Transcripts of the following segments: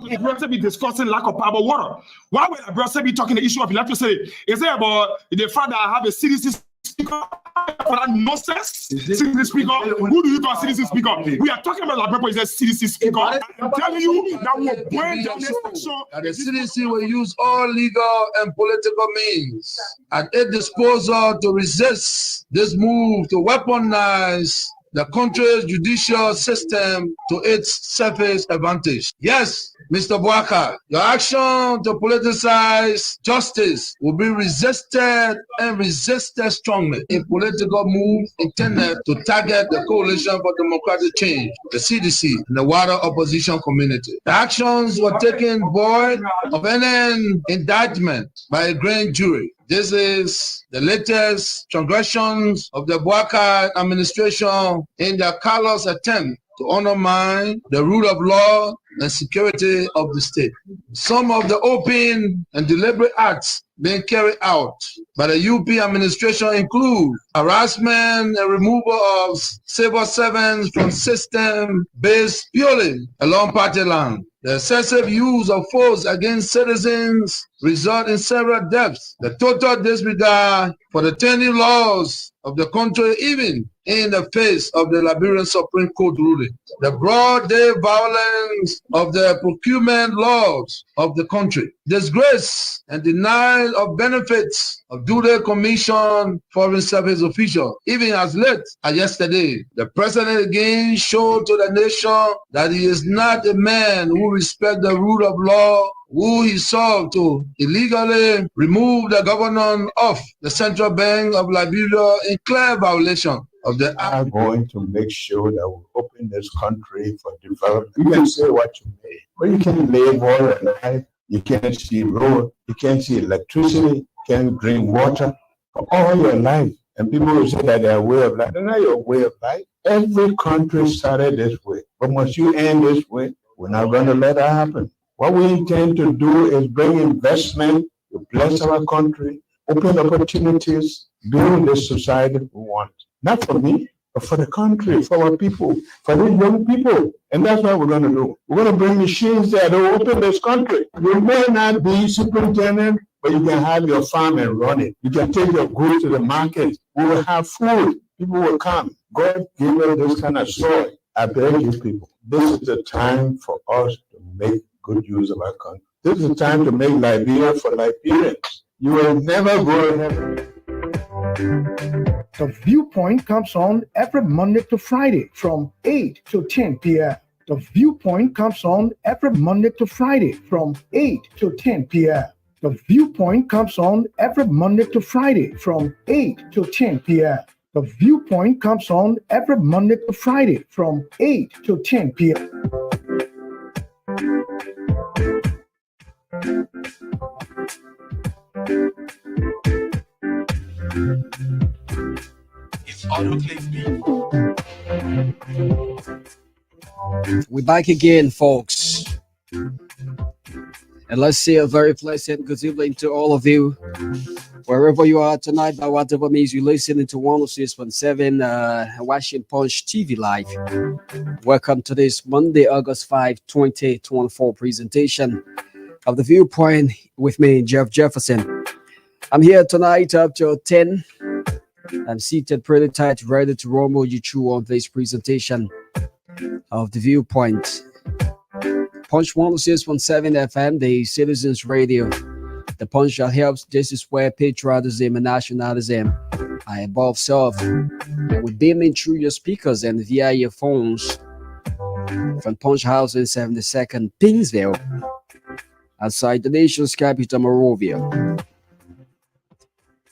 Liberia be discussing lack of power water? Why will Liberia be talking the issue of electricity? Is it about the fact that I have a CDC speaker for that nonsense? CDC speaker? Who do you call CDC speaker? We are talking about Liberia is a CDC speaker. I'm telling you that we'll burn down this section. And the CDC will use all legal and political means at its disposal to resist this move to weaponize the country's judicial system to its selfish advantage. Yes, Mr. Boakar, your action to politicize justice will be resisted and resisted strongly. A political move intended to target the Coalition for Democratic Change, the CDC, and the wider opposition community. The actions were taken void of any indictment by a grand jury. This is the latest transgressions of the Boakar administration in their callous attempt to undermine the rule of law and security of the state. Some of the open and deliberate acts being carried out by the UP administration include harassment and removal of civil servants from system based purely along party line. The excessive use of force against citizens result in several deaths. The total disregard for the 20 laws of the country, even in the face of the Liberian Supreme Court ruling. The broad day violence of the procurement laws of the country. Disgrace and denial of benefits of duly commissioned foreign service officials. Even as late as yesterday, the president again showed to the nation that he is not a man who respects the rule of law, who he sought to illegally remove the governor of the Central Bank of Liberia in clear violation of the act. We are going to make sure that we open this country for development. You can say what you may, but you can live all your life. You can't see road, you can't see electricity, you can't drink water for all your life. And people will say that their way of life. That's not your way of life. Every country started this way. But once you end this way, we're not going to let that happen. What we intend to do is bring investment to bless our country, open opportunities, build the society we want. Not for me, but for the country, for our people, for the young people. And that's what we're going to do. We're going to bring machines that will open this country. You may not be superintendent, but you can have your farm and run it. You can take your goods to the market. We will have food. People will come. God gave us this kind of soil. I beg you people, this is the time for us to make good use of our country. This is the time to make Liberia for Liberians. You will never go to heaven. The Viewpoint comes on every Monday to Friday from 8 to 10 p.m. The Viewpoint comes on every Monday to Friday from 8 to 10 p.m. The Viewpoint comes on every Monday to Friday from 8 to 10 p.m. The Viewpoint comes on every Monday to Friday from 8 to 10 p.m. We're back again, folks. And let's say a very pleasant good evening to all of you, wherever you are tonight, by whatever means you're listening to 106.7 Washington Punch TV Live. Welcome to this Monday, August 5, 2024 presentation of The Viewpoint with me, Jeff Jefferson. I'm here tonight up till 10. I'm seated pretty tight, ready to rumble you through on this presentation of The Viewpoint. Punch 106.7 FM, the Citizens Radio. The Punch that helps. This is where patriotism and nationalism are above self. And we're beaming through your speakers and via your phones from Punch House in 72nd Pingsville, outside the nation's capital, Monrovia.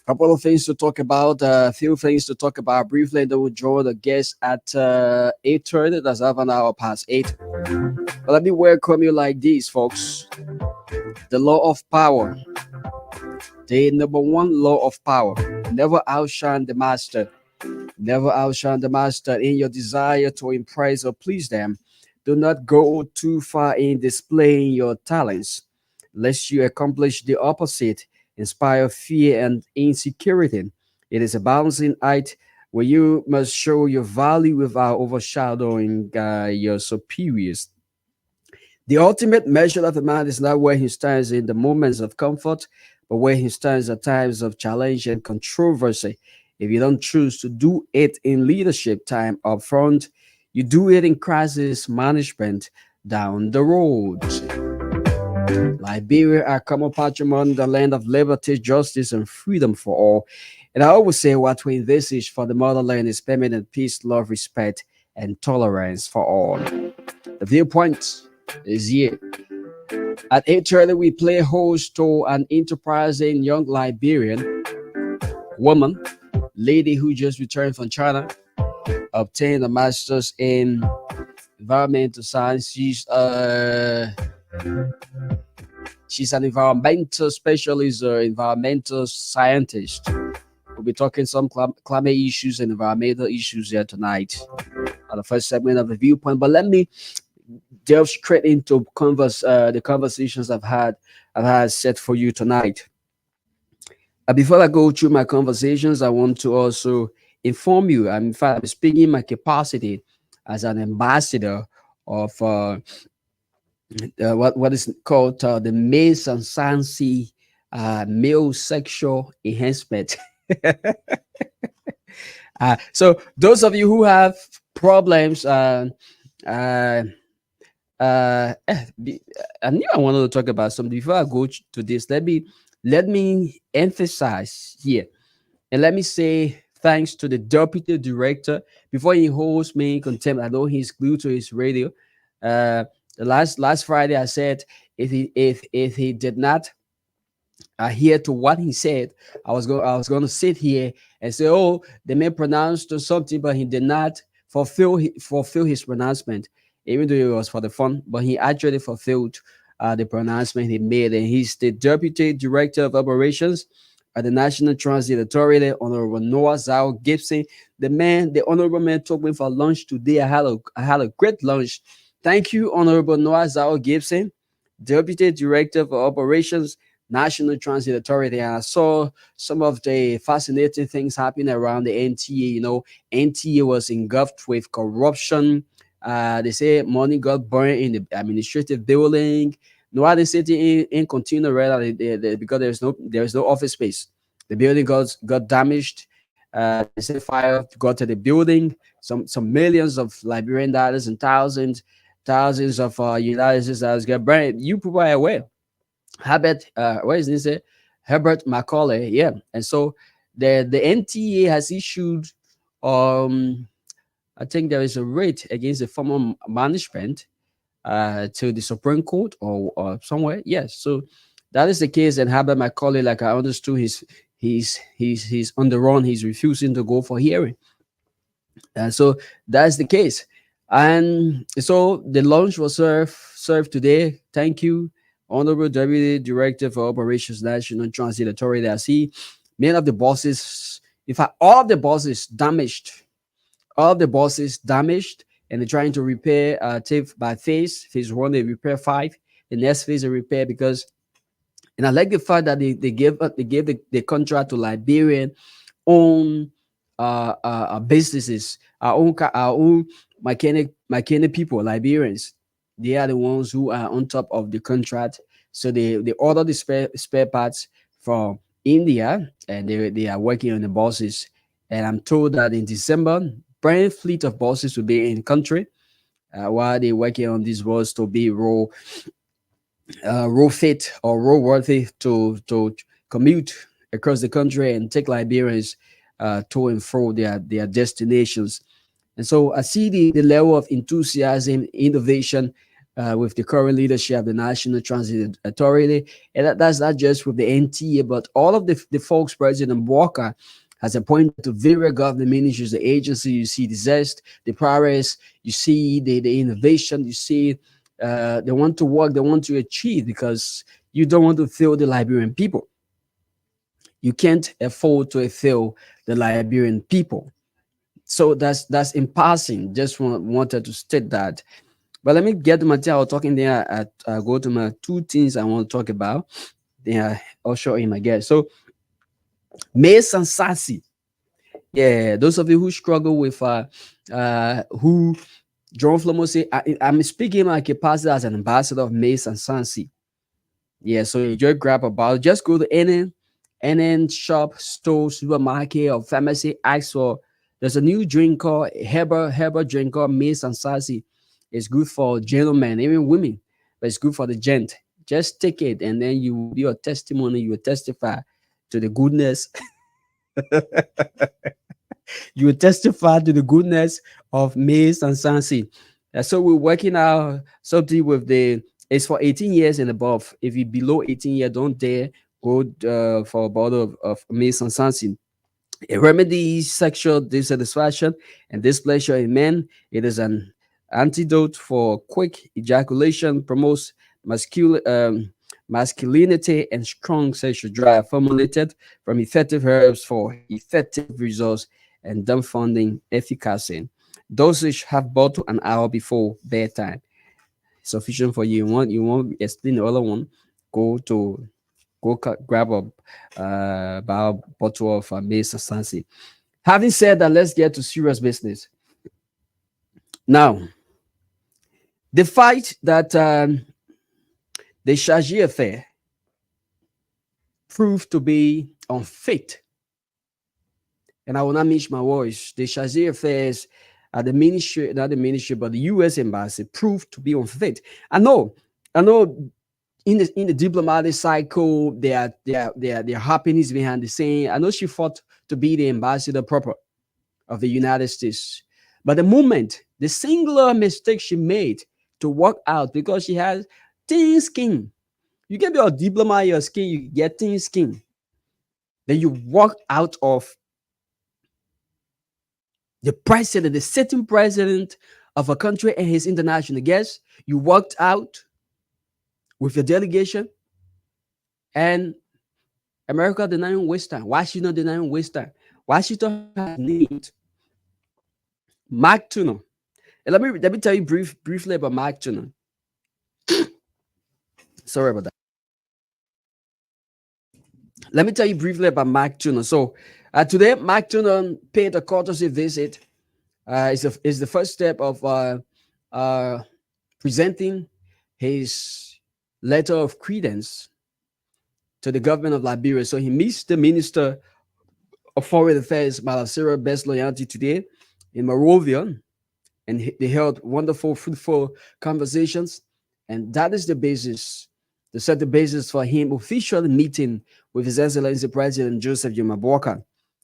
Couple of things to talk about, a few things to talk about briefly, and then we'll join the guest at 8:30. That's half an hour past 8. But let me welcome you like this, folks. The law of power. The number one law of power. Never outshine the master. Never outshine the master in your desire to impress or please them. Do not go too far in displaying your talents, lest you accomplish the opposite. Inspire fear and insecurity. It is a balancing act where you must show your value without overshadowing your superiors. The ultimate measure of a man is not where he stands in the moments of comfort, but where he stands at times of challenge and controversy. If you don't choose to do it in leadership time up front, you do it in crisis management down the road. Liberia, our common patrimony, the land of liberty, justice, and freedom for all. And I always say what we envisage for the motherland is permanent peace, love, respect, and tolerance for all. The viewpoint is here. At 8:30, we play host to an enterprising young Liberian woman, lady who just returned from China, obtained a master's in environmental science. She's an environmental specialist or environmental scientist. We'll be talking some climate issues and environmental issues here tonight on the first segment of the viewpoint. But let me delve straight into the conversations I've had set for you tonight. Before I go through my conversations, I want to also inform you. I'm speaking in my capacity as an ambassador of what is called the Maize and Sansi male sexual enhancement. So those of you who have problems, I knew I wanted to talk about something. Before I go to this, let me emphasize here, and let me say thanks to the deputy director. Before he holds me in contempt, I know he's glued to his radio. Last Friday, I said if he did not adhere to what he said, I was going to sit here and say, oh, the man pronounced something, but he did not fulfill his pronouncement, even though it was for the fun. But he actually fulfilled the pronouncement he made, and he's the deputy director of operations at the National Transit Authority, Honorable Noah Zhao Gibson. The honorable man took me for lunch today. I had a great lunch. Thank you, Honorable Noah Zhao Gibson, Deputy Director for Operations, National Transit Authority. And I saw some of the fascinating things happening around the NTA. You know, NTA was engulfed with corruption. They say money got burned in the administrative building. No other city in continue because there's no office space. The building got damaged. They say fire got to the building. Some millions of Liberian dollars and thousands of United States dollars got burned. You people are aware. Herbert Macaulay, yeah. And so the NTA has issued I think there is a writ against the former management to the Supreme Court or somewhere. Yes, so that is the case. And Herbert Macaulay, like I understood, he's on the run. He's refusing to go for hearing. And so that's the case. And so the lunch was served today. Thank you, Honorable Deputy Director for Operations, National Transit Authority. I see many of the bosses, in fact, all of the bosses damaged. And they're trying to repair by phase 1, they repair 5, the next phase they repair and I like the fact that they gave the contract to Liberian own businesses, our own mechanic people, Liberians. They are the ones who are on top of the contract. So they order the spare parts from India, and they are working on the buses. And I'm told that in December, brand fleet of buses will be in country while they're working on these buses to be road fit or road worthy to commute across the country and take Liberians to and fro their destinations. And so I see the level of enthusiasm, innovation with the current leadership of the National Transit Authority. And that's not just with the NTA, but all of the folks President Walker has appointed to various government ministries, the agency. You see the zest, the progress, you see the innovation, you see they want to work, they want to achieve, because you don't want to fail the Liberian people. You can't afford to fail the Liberian people. So that's in passing. Just wanted to state that. But let me get to my thing. I was talking there. I go to my two things I want to talk about. Then I'll show you my guest. So Maize and Sansi. Yeah, those of you who struggle with who John Flomo say, I'm speaking in my capacity as an ambassador of Maize and Sansi. Yeah, so you just grab a bottle. Just go to any shop, store, supermarket, or pharmacy. Ask for. There's a new drink called herbal drink called Maize and Sansi. It's good for gentlemen, even women, but it's good for the gent. Just take it, and then you will be your testimony. You will testify to the goodness. You will testify to the goodness of Maize and Sansi. So we're working out something with the. It's for 18 years and above. If you're below 18 years, don't dare go for a bottle of Maize and Sansi. It remedies sexual dissatisfaction and displeasure in men. It is an antidote for quick ejaculation, promotes masculinity and strong sexual drive, formulated from effective herbs for effective results and dumbfounding efficacy. Dosage half bottle an hour before bedtime. Sufficient for you. You want explain the other one? Grab a bottle of Maize and Sansi. Having said that, let's get to serious business. Now, the fight that the Shaji affair proved to be unfit, and I will not mince my words. The Shaji affairs at the ministry, not the ministry, but the U.S. embassy proved to be unfit. I know. In the diplomatic cycle, there are happenings behind the scene. I know she fought to be the ambassador proper of the United States, but the singular mistake she made to walk out, because she has thin skin. You can be a diplomat, your skin, you get thin skin. Then you walk out of the sitting president of a country and his international guests. You walked out with your delegation, and America denying waste time. Washington denying waste time. Washington has named Mark Tuna. And let me tell you briefly about Mark Tuna. Sorry about that. Let me tell you briefly about Mark Tuna. So today, Mark Tuna paid a courtesy visit. It's the first step of presenting his letter of credence to the government of Liberia. So he meets the Minister of Foreign Affairs, Madam Sarah Best Loyalty, today in Monrovia, and they held wonderful, fruitful conversations. And that is the basis, to set the basis for him officially meeting with His Excellency President Joseph Joe Boakai.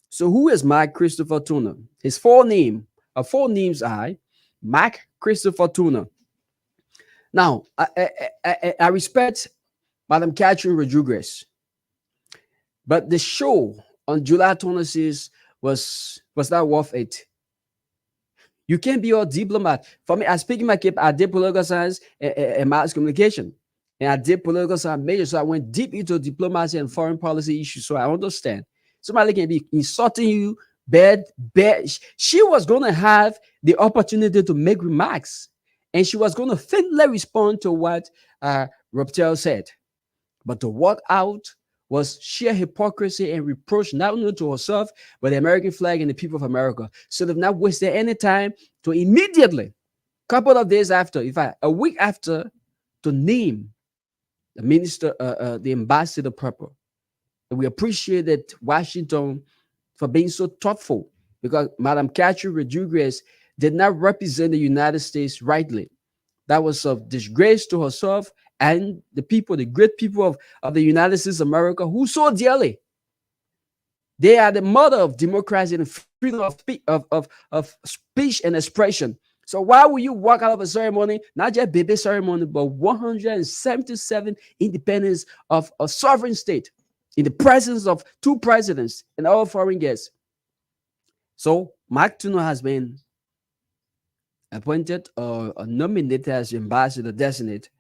So who is Mark Christopher Tuna? His four names are Mark Christopher Tuna. Now, I respect Madam Catherine Rodriguez, but the show on July 26th was not worth it. You can't be a diplomat. For me, I speak in my cape, I did political science and mass communication. And I did political science major, so I went deep into diplomacy and foreign policy issues. So I understand. Somebody can be insulting you, bad. She was going to have the opportunity to make remarks, and she was going to faintly respond to what Robtel said. But to walk out was sheer hypocrisy and reproach, not only to herself, but the American flag and the people of America. So they've not wasted any time to immediately, couple of days after, a week after, to name the minister, the ambassador proper. And we appreciated Washington for being so thoughtful, because Madam Catherine Rodriguez did not represent the United States rightly. That was of disgrace to herself and the people, the great people of the United States of America, who so dearly. They are the mother of democracy and freedom of speech and expression. So why will you walk out of a ceremony, not just baby ceremony, but 177 independence of a sovereign state in the presence of two presidents and all foreign guests? So Mark Tuna has been appointed or nominated as ambassador designate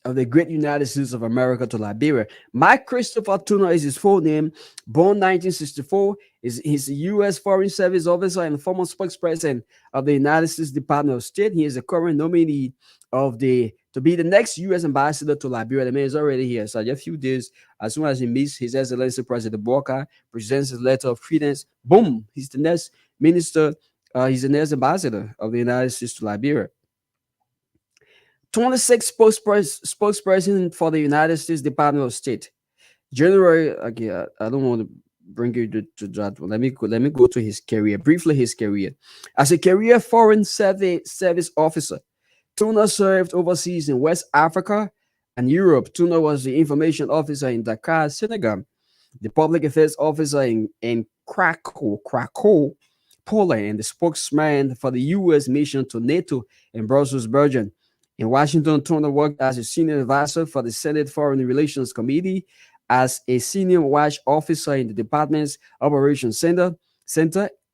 of the great United States of America to Liberia. Mark Christopher Tuna is his full name. Born 1964, he's a U.S. Foreign Service officer and former spokesperson of the United States Department of State. He is the current nominee to be the next U.S. ambassador to Liberia. The man is already here. So just a few days, as soon as he meets His Excellency President Boakai, presents his letter of credence, boom, he's the next minister He's the next ambassador of the United States to Liberia. 26 spokesperson for the United States Department of State. January, okay, I don't want to bring you to that. Let me go to his career briefly. His career as a career foreign service officer, Tuna served overseas in West Africa and Europe. Tuna was the information officer in Dakar, Senegal, the public affairs officer in Krakow, Poland, and the spokesman for the U.S. mission to NATO in Brussels, Belgium. In Washington, Tuna worked as a senior advisor for the Senate Foreign Relations Committee, as a senior watch officer in the department's operations center,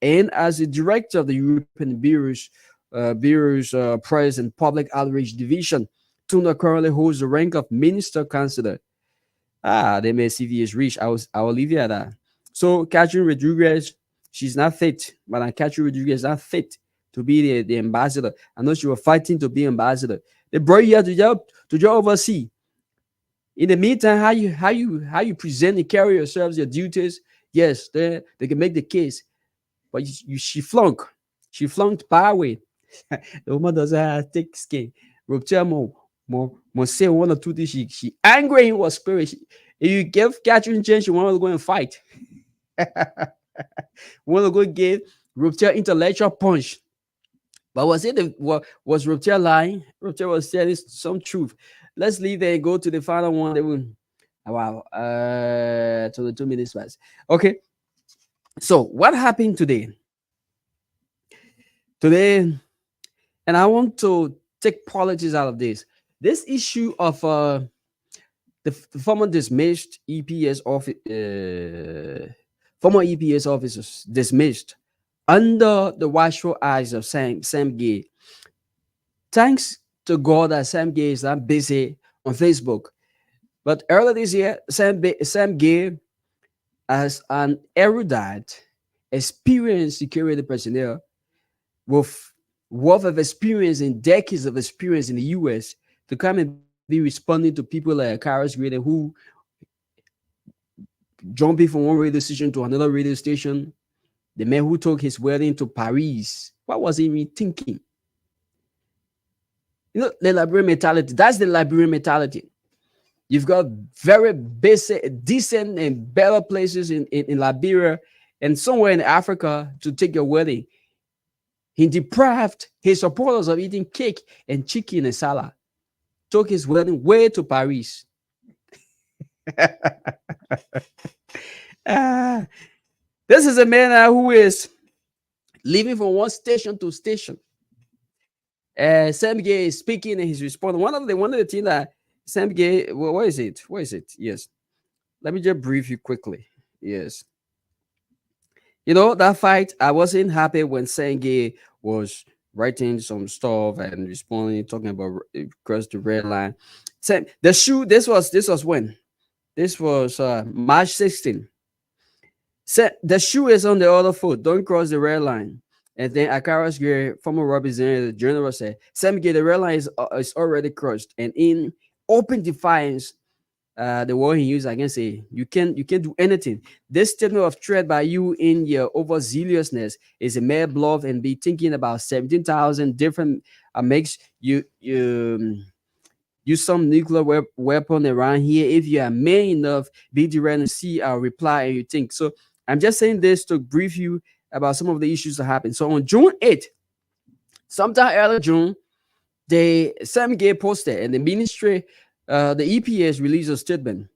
and as the director of the European Bureau's Press and Public Outreach Division. Tuna currently holds the rank of Minister Counselor. They may CV is rich. I will leave you at that. So Catherine Rodriguez, she's not fit. But Catherine Rodriguez is not fit to be the ambassador. I know she was fighting to be ambassador. They brought you here to oversee. In the meantime, how you present and carry yourselves, your duties, yes, they can make the case. But she flunked Powerway. The woman doesn't have thick skin. Rupture more say one or two things. She angry in what spirit. If you give Catherine a chance, you want to go and fight. Want to go give Rupture intellectual punch. But was Rupture lying? Rupture was telling some truth. Let's leave there and go to the final one. Wow, to the 2 minutes past. Okay, so what happened today? Today, and I want to take politics out of this. This issue of the former dismissed EPS former EPS officers dismissed under the watchful eyes of Sam Gay. Thanks to God that Sam Gay is not busy on Facebook. But earlier this year, Sam Gay, as an erudite, experienced security personnel with wealth of experience and decades of experience in the U.S. to come and be responding to people like Karis Grader, who jumping from one radio station to another radio station. The man who took his wedding to Paris. What was he even thinking? You know, the Liberian mentality. That's the Liberian mentality. You've got very basic, decent, and better places in Liberia and somewhere in Africa to take your wedding. He deprived his supporters of eating cake and chicken and salad. Took his wedding way to Paris. This is a man who is living from one station to station. Sam Gay is speaking and he's responding. One of the things that Sam Gay, well, what is it? Yes. Let me just brief you quickly. Yes. You know, that fight, I wasn't happy when Sam Gay was writing some stuff and responding, talking about cross the red line. Sam, the shoe, this was when? This was March 16. The shoe is on the other foot. Don't cross the red line. And then Akaras Gray, former representative, general, said, Sam Gay, the red line is already crossed. And in open defiance, the word he used against it, you can't do anything. This statement of threat by you in your overzealousness is a mere bluff, and be thinking about 17,000 different makes you use some nuclear weapon around here. If you are man enough, be direct and see our reply and you think. So I'm just saying this to brief you about some of the issues that happened. So on June 8th, sometime early June, Sam Gay posted, and the ministry, the EPS released a statement.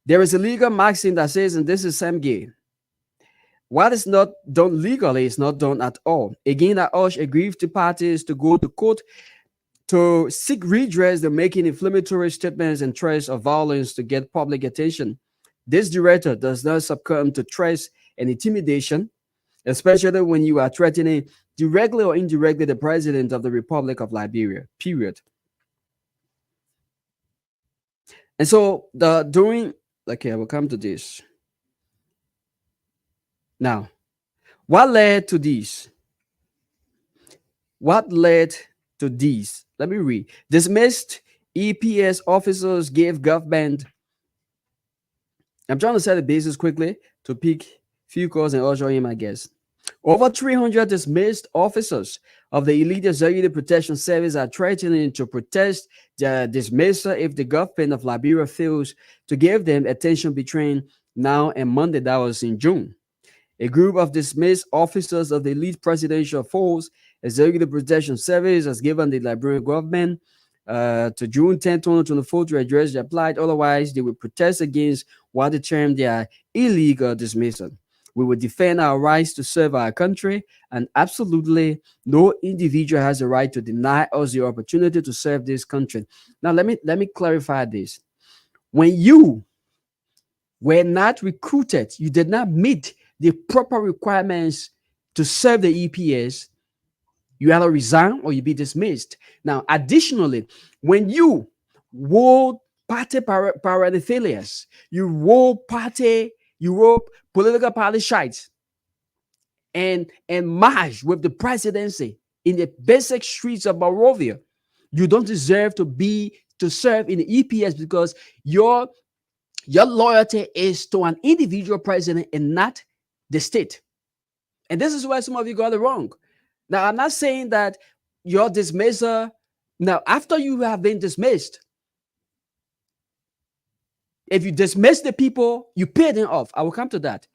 There is a legal maxim that says, and this is Sam Gay, what is not done legally is not done at all. Again, I urge aggrieved parties to go to court to seek redress. They're making inflammatory statements and threats of violence to get public attention. This director does not succumb to threats and intimidation, especially when you are threatening directly or indirectly the president of the Republic of Liberia, period. And so okay, I will come to this. Now, what led to this? What led to this? Let me read. Dismissed EPS officers gave government. I'm trying to set the basis quickly to pick few calls and usher in my guest. Over 300 dismissed officers of the Elite Executive Protection Service are threatening to protest the dismissal if the government of Liberia fails to give them attention between now and Monday. That was in June. A group of dismissed officers of the Elite Presidential Force Executive Protection Service has given the Liberian government to June 10, 2024 to address their plight. Otherwise, they will protest against what they term their illegal dismissal. We will defend our rights to serve our country, and absolutely no individual has a right to deny us the opportunity to serve this country. Now, let me clarify this. When you were not recruited, you did not meet the proper requirements to serve the EPS, you either resign or you be dismissed. Now, additionally, when you wore party paraphilias, you wore political party shites and march with the presidency in the basic streets of Monrovia, you don't deserve to serve in the EPS, because your loyalty is to an individual president and not the state. And this is why some of you got it wrong. Now, I'm not saying that your dismissal, now, after you have been dismissed, if you dismiss the people, you pay them off. I will come to that.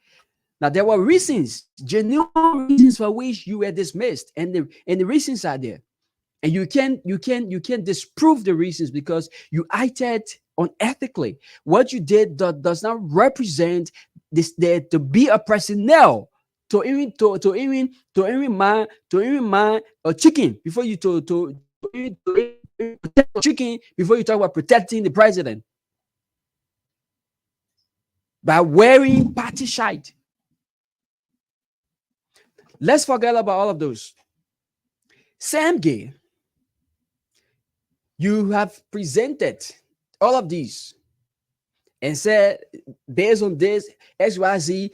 Now, there were reasons, genuine reasons for which you were dismissed, and the reasons are there. And you can disprove the reasons because you acted unethically. What you did does not represent this to be a personnel to even mind a chicken before you to protect a chicken before you talk about protecting the president by wearing party shite. Let's forget about all of those. Sam Gay, you have presented all of these and said, based on this, XYZ,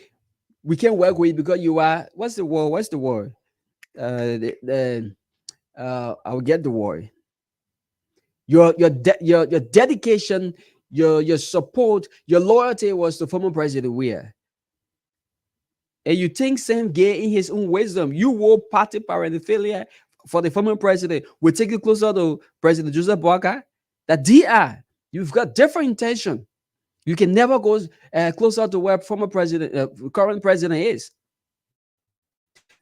we can work with because you are, what's the word? I will get the word. Your dedication, your support, your loyalty was to former President Weah. And you think Sam Gay, in his own wisdom, you wore party paraphernalia for the former president, will take you closer to President Joseph Boakai? That DR, you've got different intention. You can never go closer to where former president, current president is.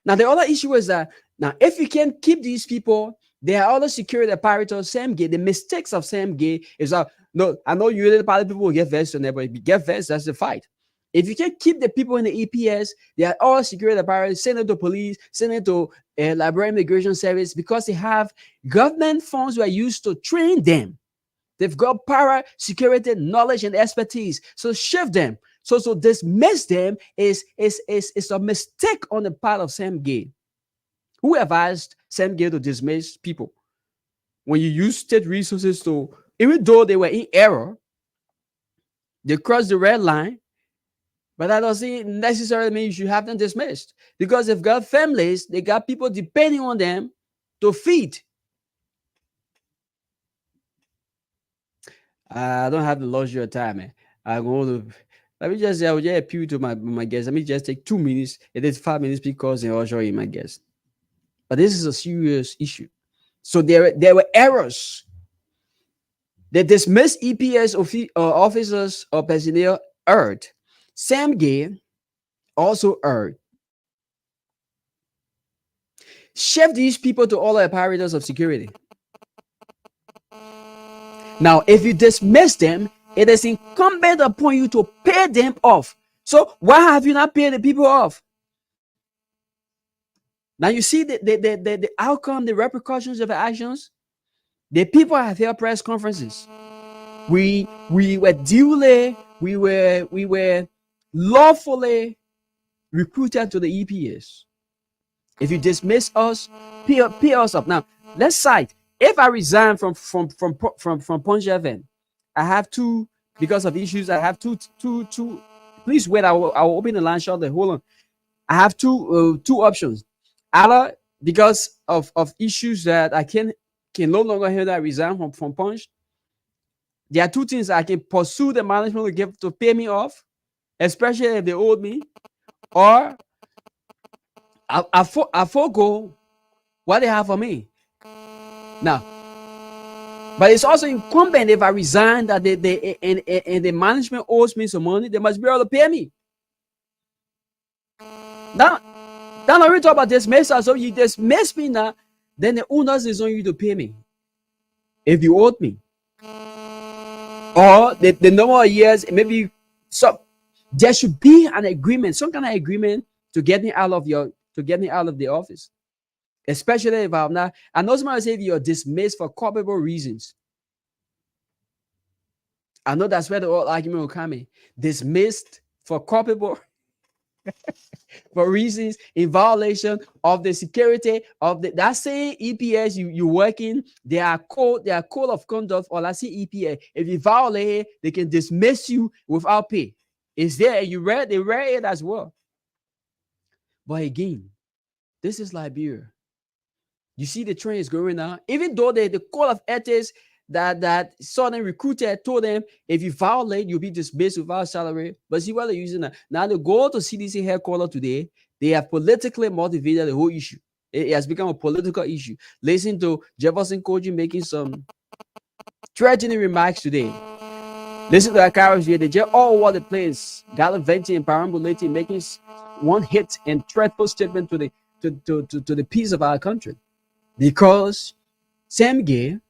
Now, the other issue is that now, if you can keep these people, there are other security apparatus. Sam Gay, the mistakes of Sam Gay is that, no, I know you, the party people will get vexed on there, but if you get vexed, that's the fight. If you can keep the people in the EPS, they are all security apparatus, send it to police, send it to Liberian Immigration Service, because they have government funds were used to train them. They've got power, security, knowledge, and expertise. So shift them. So dismiss them is a mistake on the part of Sam Gay. Who advised Sam Gay to dismiss people? When you use state resources to, even though they were in error, they crossed the red line, but that doesn't necessarily mean you should have them dismissed, because they've got families, they got people depending on them to feed. I don't have the luxury of time, man. I'm going to, let me just say, I will just appeal to my guests. Let me just take 2 minutes. It is 5 minutes because they are showing my guests. But this is a serious issue. So there were errors. The dismissed EPS officers or personnel erred. Sam Gay also erred. Shift these people to all apparatus of security. Now, if you dismiss them, it is incumbent upon you to pay them off. So why have you not paid the people off? Now you see the outcome, the repercussions of the actions. The people have held press conferences. We were lawfully recruited to the EPS. If you dismiss us, pay us up. Now let's cite. If I resign from Punch FM, I have two, because of issues. I have two. Please wait. I will open the line shortly. Hold on. I have two options. Either because of issues that I can no longer hear that I resign from Punch. There are two things. I can pursue the management to pay me off, especially if they owed me, or I forgo what they have for me now. But it's also incumbent if I resign that and the management owes me some money, they must be able to pay me. Now we talk about dismissal. So you dismiss me now, then the onus is on you to pay me if you owed me. Or the number of years, maybe there should be an agreement, some kind of agreement to get me out of the office. Especially if I'm not, and also might say if you're dismissed for culpable reasons. I know that's where the whole argument will come in. Dismissed for culpable for reasons in violation of the security of that same EPS you working. They are code of conduct, or let's say EPA. If you violate it, they can dismiss you without pay. It's there, and they read it as well. But again, this is Liberia. You see the trend is going now. Even though the code of ethics that certain recruiter told them, if you violate, you'll be dismissed without salary. But see what they're using now. Now they go to CDC headquarters today. They have politically motivated the whole issue. It has become a political issue. Listen to Jefferson Koji making some threatening remarks today. Listen to Akaros here. They just all over the place, gallivanting and perambulating, making one hit and threatful statement to the peace of our country. Because same game,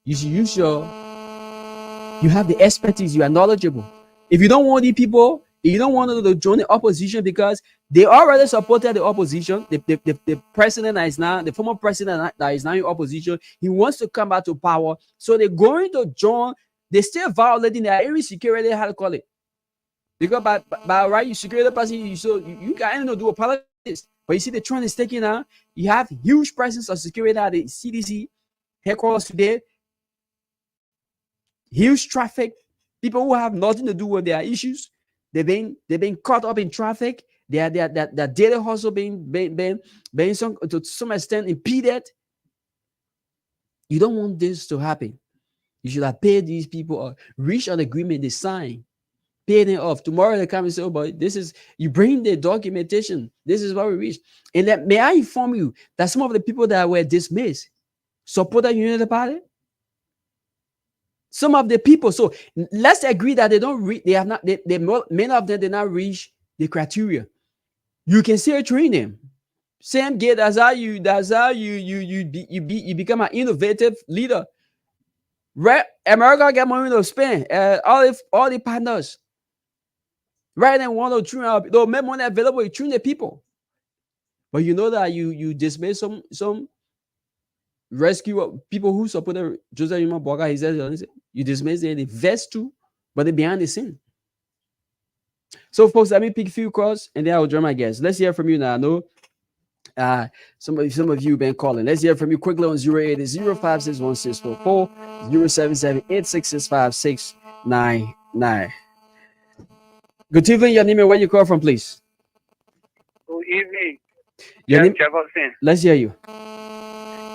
you should use you have the expertise, you are knowledgeable. If you don't want the people, if you don't want to join the opposition, because they already supported the opposition, the president that is now, the former president that is now in opposition, he wants to come back to power. So they're going to join, they're still violating their area security, how to call it. Because by right, you security person, you can't do a politics. But you see the trend is taking out. You have huge presence of security at the CDC headquarters today. Huge traffic. People who have nothing to do with their issues. They've been caught up in traffic. Their daily hustle being to some extent impeded. You don't want this to happen. You should have paid these people or reach an agreement they sign. Pay them off. Tomorrow they come and say, oh, but this is, you bring the documentation. This is what we reached. And that, may I inform you that some of the people that were dismissed supported Unity Party? Some of the people. So let's agree that many of them did not reach the criteria. You can still train them. Same gate, that's how you become an innovative leader. Right? America got money to spend. All the partners. Right, then one or two, they'll make money available, you train the people. But you know that you dismiss some rescue people who supported Joseph Yuma Boga. He says you dismiss them, they invest too, but they're behind the scene. So folks, let me pick a few calls and then I'll join my guests. Let's hear from you now. I know some of you have been calling. Let's hear from you quickly on 080-561-644, 077-866-5699. Good evening, your name and where you call from, please. Good evening. Your name? Jefferson. Let's hear you.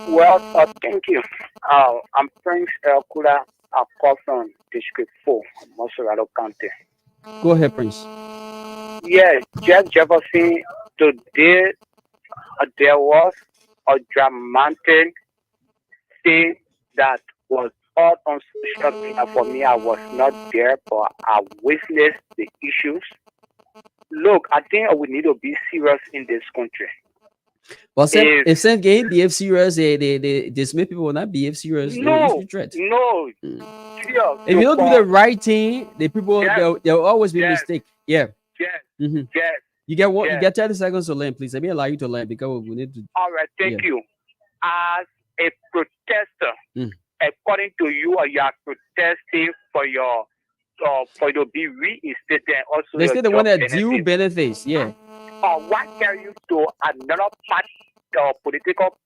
Well, thank you. I'm Prince Kula. I call from District 4, Mosorado County. Go ahead, Prince. Yes, Jefferson, today there was a dramatic thing that was all on social media for me. I was not there, but I witnessed the issues. Look, I think we need to be serious in this country. Well, if Saint Game behave serious, they dismiss people will not behave serious. No. Serious. If you don't do the right thing, the people they'll always be mistake. Yeah. Yes. Mm-hmm. Yes. You get what? You get 30 seconds to learn, please. Let me allow you to learn because we need to. All right, thank you. As a protester, according to you, you are protesting for your to be reinstated. Also, they say the one that due benefits. Yeah. What carry you to another party or political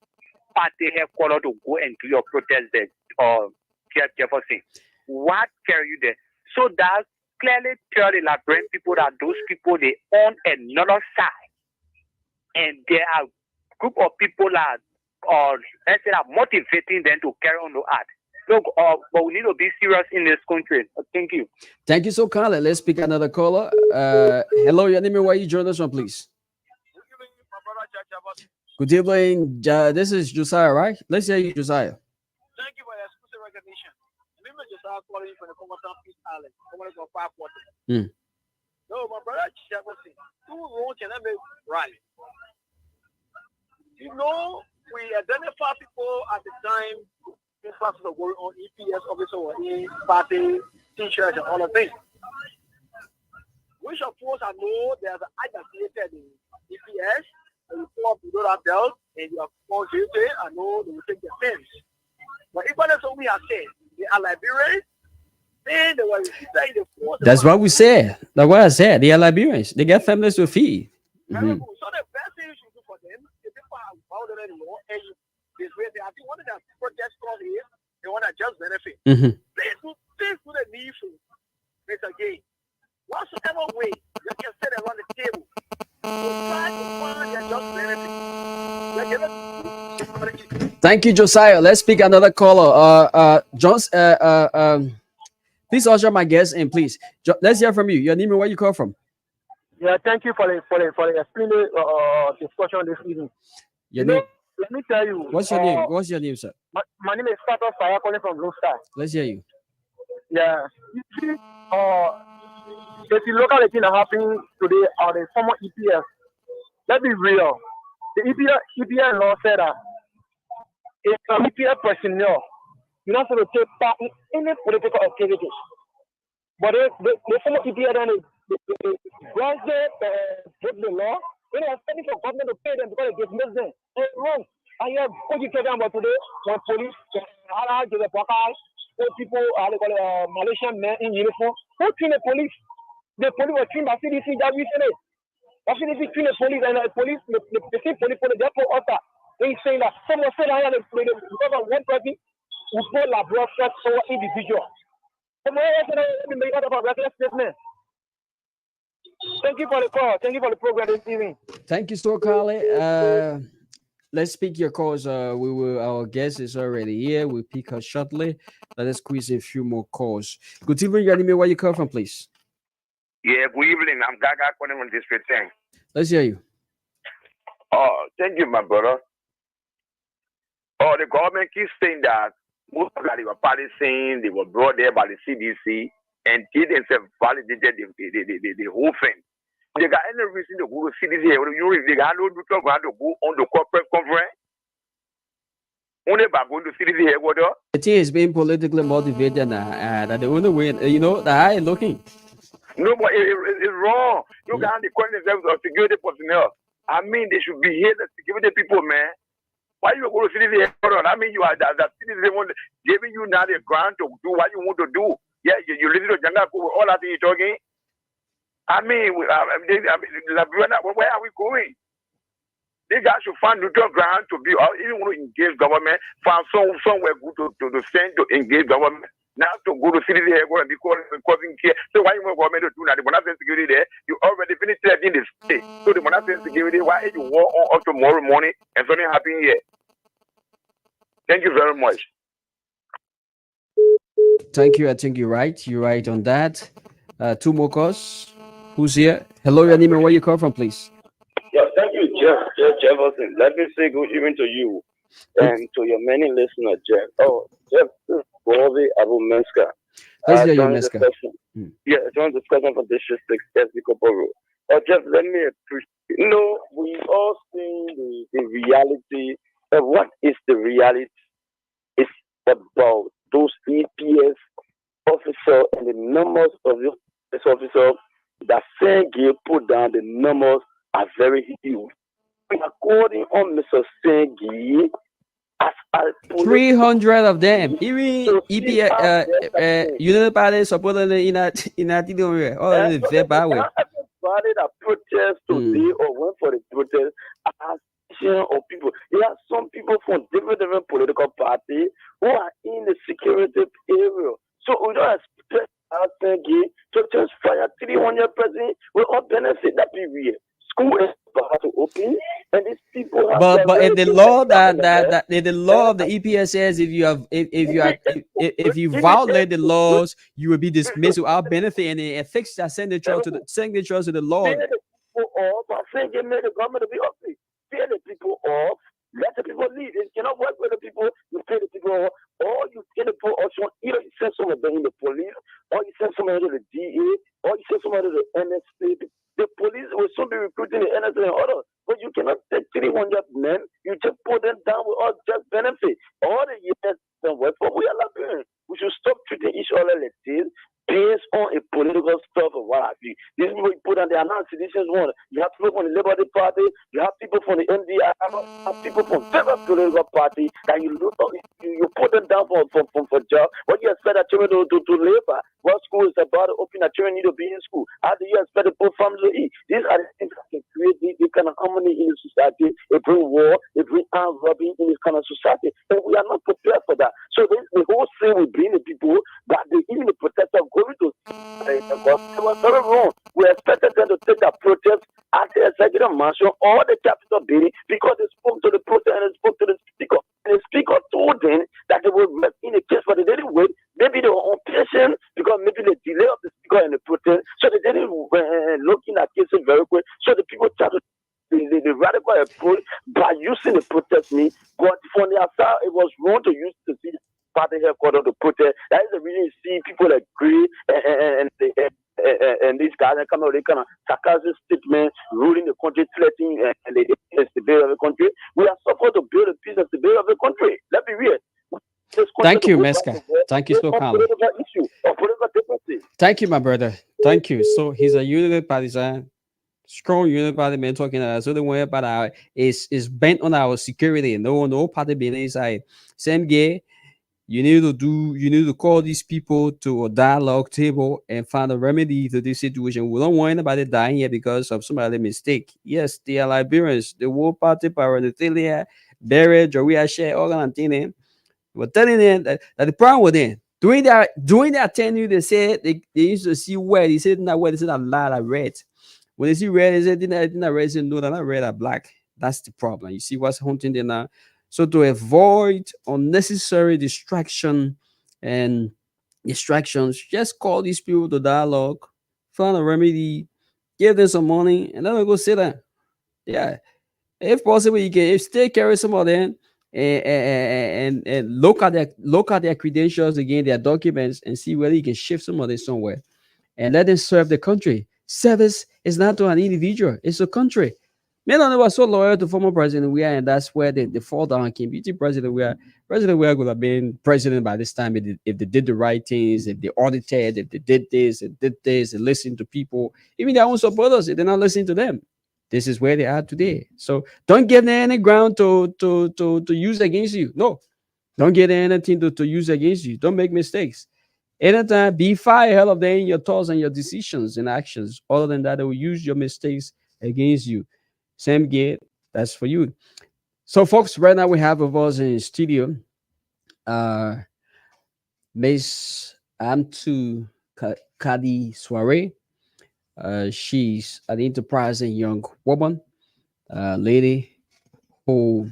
party headquarters to go and do your protest there? Jefferson, what carry you there? So that clearly tell the Liberian people that those people they own another side, and there are group of people that let's say are motivating them to carry on the act. Look, but we need to be serious in this country. Thank you. Thank you so kindly. Let's pick another caller. Hello, your name and where you join us from, please. Good evening, my brother Good evening. This is Josiah, right? Let's hear you, Josiah. Thank you for your exclusive recognition. Remember Josiah calling you from the former South East Island. I want to go 540. No, my brother Jefferson, two wrong can I make right? You know, we identify people at the time these classes are going on EPS officer or E party t-shirts and all of things. Which of course I know there's an ad affiliated in EPS, and you pull up below that belt and you are consulted, I know they will take their pens. But if that's what we are saying, they are Liberians, then they were saying the force. That's what we said. That's what I said. They are Liberians. They get families to feed. Very good. So the best thing you should do for them, if people are about it anymore, and this way they have one of the protest called here, they want to just benefit. Please do the needful. It's again. Whatsoever way you can sit around the table to try to find their just benefit. Thank you, Josiah. Let's pick another caller. Please usher my guest in, please. Let's hear from you. Your name and where you call from. Yeah, thank you for the explaining discussion this evening. Your name? Let me tell you. What's your name? What's your name, sir? My name is Sato Fire calling from Blue Star. Let's hear you. Yeah. You see, if you look at the thing that happened today on the former EPS, let's be real. The EPS law said that if an EPS personnel, you're not supposed to take part in any political activity. But the former EPS then once they break the law, they are expecting for government to pay them because they dismiss them. It's wrong. I have educated about today when police give a pocket, people Malaysian men in uniform. Who train the police? The police were trained by CDC that recently. CDC trained the police and the police, the same police for the depot officer. They saying that someone said I had because of one person who put la blood shot so individual. Someone else said I made out of a reckless statement. Thank you for the call. Thank you for the program this evening. Thank you, Sir Carly. Let's pick your calls. Our guest is already here. We'll pick her shortly. Let us squeeze in a few more calls. Good evening, your name, where you come from, please. Yeah, good evening. I'm Gaga calling from District 10. Let's hear you. Oh, thank you, my brother. Oh, the government keeps saying that most of that they were saying they were brought there by the CDC and they themselves validated the whole thing. They got any reason to go to CDC. They got no reason to go on the corporate conference. Only by going to CDC headquarters. The team is being politically motivated now. That the only way, the eye looking. No, but it's wrong. You can't call themselves of security personnel. I mean, they should be here, the security people, man. Why you go to CDC headquarters? I mean, you are that CDC giving you now the grant to do what you want to do. Yeah, you listen to Janga with all that you're talking. I mean, where are we going? They guys should find neutral ground to be, or even want to engage government, find somewhere good to send to engage government. Now to go to city here, go and be causing care. So why you want government to do that? The monetary security there, you already finished in the state. So the monetary security, why you walk on up tomorrow morning and something happening here? Thank you very much. Thank you. I think you're right. You're right on that. Two more calls. Who's here? Hello, your name and where you come from, please. Yeah, thank you, Jeff Jefferson. Let me say good evening to you and to your many listeners, Jeff. Oh, Jeff, this is Bobby Abu Menska. Let's hear you, Menska. Yeah, join discussion for District 6, SB Koporo. Oh, Jeff, let me appreciate. We all see the reality of what is the reality. It's about those EPS officers and the numbers of those officers that Sengi put down. The numbers are very huge. According on Mr. Sengi, 300 of them. Even EPS, United Party supported in that everybody that protest today or went for the protest of people. There are some people from different political parties who are in the security area. So we don't expect to just fire 300 persons. We all benefit that period. School is about to open, and these people. But if the law the law of the EPS says if you violate the laws, you will be dismissed without benefit, and it affixes that signature to the law. But saying they made the government to be open. They pay the people off, let the people leave. If you cannot work with the people, you pay the people off, or you get the people also, either you send someone in the police, or you send someone to the DA, or you send someone to the NSA. The police will soon be recruiting the NSA and others. But you cannot take 300 men, you just put them down with all just benefit. All the years and work for we are Liberians. We should stop treating each other like this based on a political stuff or what have you. These people put on the announcement, this is one. You have people from the Labour Party, you have people from the NDI, you have people from several political parties that you put them down for job. What do you expect that children to labor? What school is about to open that children need to be in school? How do you expect the poor families to eat? These are the things that can create this kind of harmony in the society. It bring war, it bring armed robbery in this kind of society. And we are not prepared for that. So the whole thing will bring the people that even the protesters going to because it was very wrong. We expected them to take that protest at the executive mansion or the Capitol building because they spoke to the protest and they spoke to the speaker. And the speaker told them that they would rest in a case, but they didn't wait. Maybe they were impatient because maybe the delay of the speaker and the protest, so they didn't look in that case very quick. So the people tried to the radical approach by using the protest me, but from the outside it was wrong to use the party headquarters to protest. That is the reason you see people agree and these guys come out, they kind of sarcastic statement, ruling the country, threatening and the stability of the country. We are supposed to build a peace and stability of the country. Let's be real. Thank you, Meska. Thank you so much. Thank you, my brother. Thank you. So he's a unity partisan, strong unity party man talking so the way about is bent on our security. No party being inside. Same gay. You need to call these people to a dialogue table and find a remedy to this situation. We don't want anybody dying here because of somebody's mistake. Yes, they are Liberians. The War Party, Paranatilia, Barry, Joria Share, all that thing. We're telling them that the problem with them during that tenure, they said they used to see red. They said not red, they said a lot of red. When they see red, they said didn't red. They said no, they're not red or black. That's the problem. You see what's haunting them now. So to avoid unnecessary distractions, just call these people to dialogue, find a remedy, give them some money, and then they'll go sit down. Yeah, if possible, you can still carry some of them and look at their credentials again, their documents, and see whether you can shift some of them somewhere and let them serve the country. Service is not to an individual; it's a country. Men on was so loyal to former President we are, and that's where they fall down. Can beauty President we are could have been president by this time if they did the right things, if they audited, if they did this, and listened to people, even their own supporters, if they're not listening to them. This is where they are today. So don't give them any ground to use against you. No, don't get anything to use against you. Don't make mistakes. Anytime, be far ahead of them in your thoughts and your decisions and actions. Other than that, they will use your mistakes against you. Same gate, that's for you. So, folks, right now we have with us in the studio Miss Amtu Kadi Soiree. She's an enterprising young woman, lady who